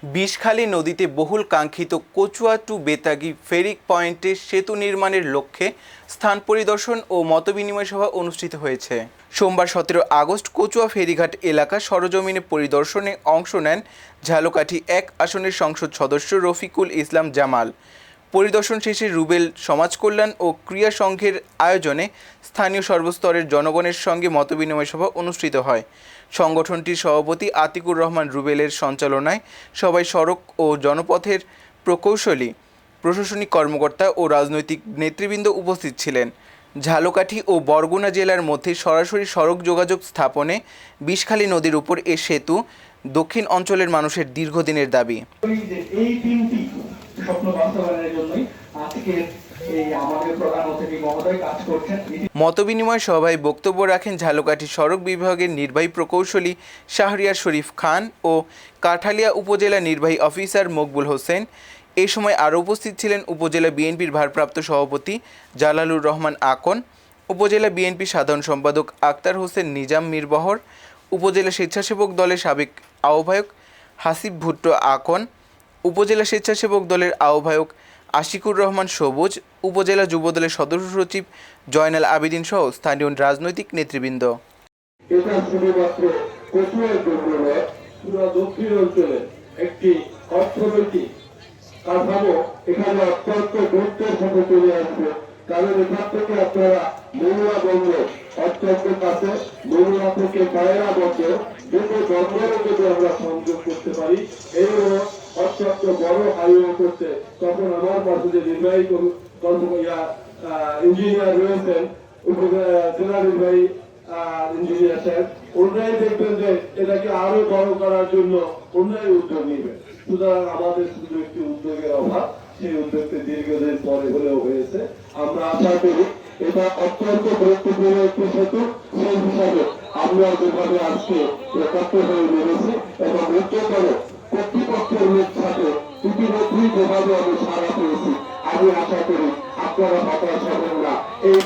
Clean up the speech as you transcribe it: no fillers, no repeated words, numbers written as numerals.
বিষখালী নদীতে বহুল কাঙ্ক্ষিত কচুয়া টু বেতাগী ফেরি পয়েন্টে সেতু নির্মাণের লক্ষ্যে স্থান পরিদর্শন ও মতবিনিময় সভা অনুষ্ঠিত হয়েছে। সোমবার 17 আগস্ট কচুয়া ফেরিঘাট এলাকা সরজমিনে পরিদর্শনে অংশ নেন ঝালকাঠি 1 আসনের সংসদ সদস্য রফিকুল ইসলাম জামাল। পরিদর্শন শেষে রুবেল সমাজ কল্যাণ ও ক্রিয়া সংঘের আয়োজনে স্থানীয় সর্বস্তরের জনগণের সঙ্গে মতবিনিময় সভা অনুষ্ঠিত হয়। সংগঠনটির সভাপতি আতিকুর রহমান রুবেলের সঞ্চালনায় সবাই সড়ক ও জনপথের প্রকৌশলী, প্রশাসনিক কর্মকর্তা ও রাজনৈতিক নেতৃবৃন্দ উপস্থিত ছিলেন। ঝালকাঠি ও বরগুনা জেলার মধ্যে সরাসরি সড়ক যোগাযোগ স্থাপনে বিষখালী নদীর উপর এ সেতু দক্ষিণ অঞ্চলের মানুষের দীর্ঘদিনের দাবি। এই তিনটি স্বপ্ন বাস্তবায়নের জন্যই আজকে আমাদের প্রধান অতিথি মহোদয় কাজ করছেন। মতবিনিময় সভায় বক্তব্য রাখেন ঝালকাঠি সড়ক বিভাগের নির্বাহী প্রকৌশলী শাহরিয়ার শরীফ খান ও কাঠালিয়া উপজেলা নির্বাহী অফিসার মকবুল হোসেন। এই সময় আরও উপস্থিত ছিলেন উপজেলা বিএনপির ভারপ্রাপ্ত সভাপতি জালালুর রহমান আকন, উপজেলা বিএনপি সাধারণ সম্পাদক আক্তার হোসেন নিজাম মিরবহর, উপজেলা স্বেচ্ছাসেবক দলের সাবেক আহ্বায়ক হাসিব ভুট্টো আকন, উপজেলা স্বেচ্ছাসেবক দলের আহ্বায়ক আশিকুর রহমান সবুজ, উপজেলা যুবদলের সদস্য সচিব জয়নাল আবেদিন সহ স্থানীয় রাজনৈতিক নেতৃবৃন্দ। এটা শুধুমাত্র কচুয়ার জন্য নয়, পুরো দক্ষিণ অঞ্চলে একটি অর্থনৈতিক কাঠামো এখানে অত্যন্ত গুরুত্বের সাথে চলে আসবে। কারণ এখান থেকে আপনারা মনুয়া বন্দর অত্যন্ত কাছে, মনুয়া থেকে পায়রা বন্দর দুটো বন্দরও যদি আমরা সংযোগ করতে পারি, এই অত্যন্ত বড় হাইওয়ে করতে, তখন আমার পাশে যে নির্বাহী ইঞ্জিনিয়ার রয়েছেন, জেলা নির্বাহী ইঞ্জিনিয়ার সাহেব, ওনারাই দেখবেন যে এটাকে আরো বড় করার জন্য ওনারাই উদ্যোগ নেবেন। সুতরাং আমাদের শুধু একটি উদ্যোগের অভাব, সেই উদ্যোগটি দীর্ঘদিন পরে হলেও হয়েছে। আমরা আশা করি এটা অত্যন্ত গুরুত্বপূর্ণ একটি সেতু, সেই হিসাবে আমরা যেভাবে আজকে একাত্ম হয়ে নেমেছি এবং উচ্চতর কর্তৃপক্ষের মুখ থাকে ইতিমধ্যেই যেভাবে আমি সারা পেয়েছি, আমি আশা করি আপনারা হতাশ হবেন না, এই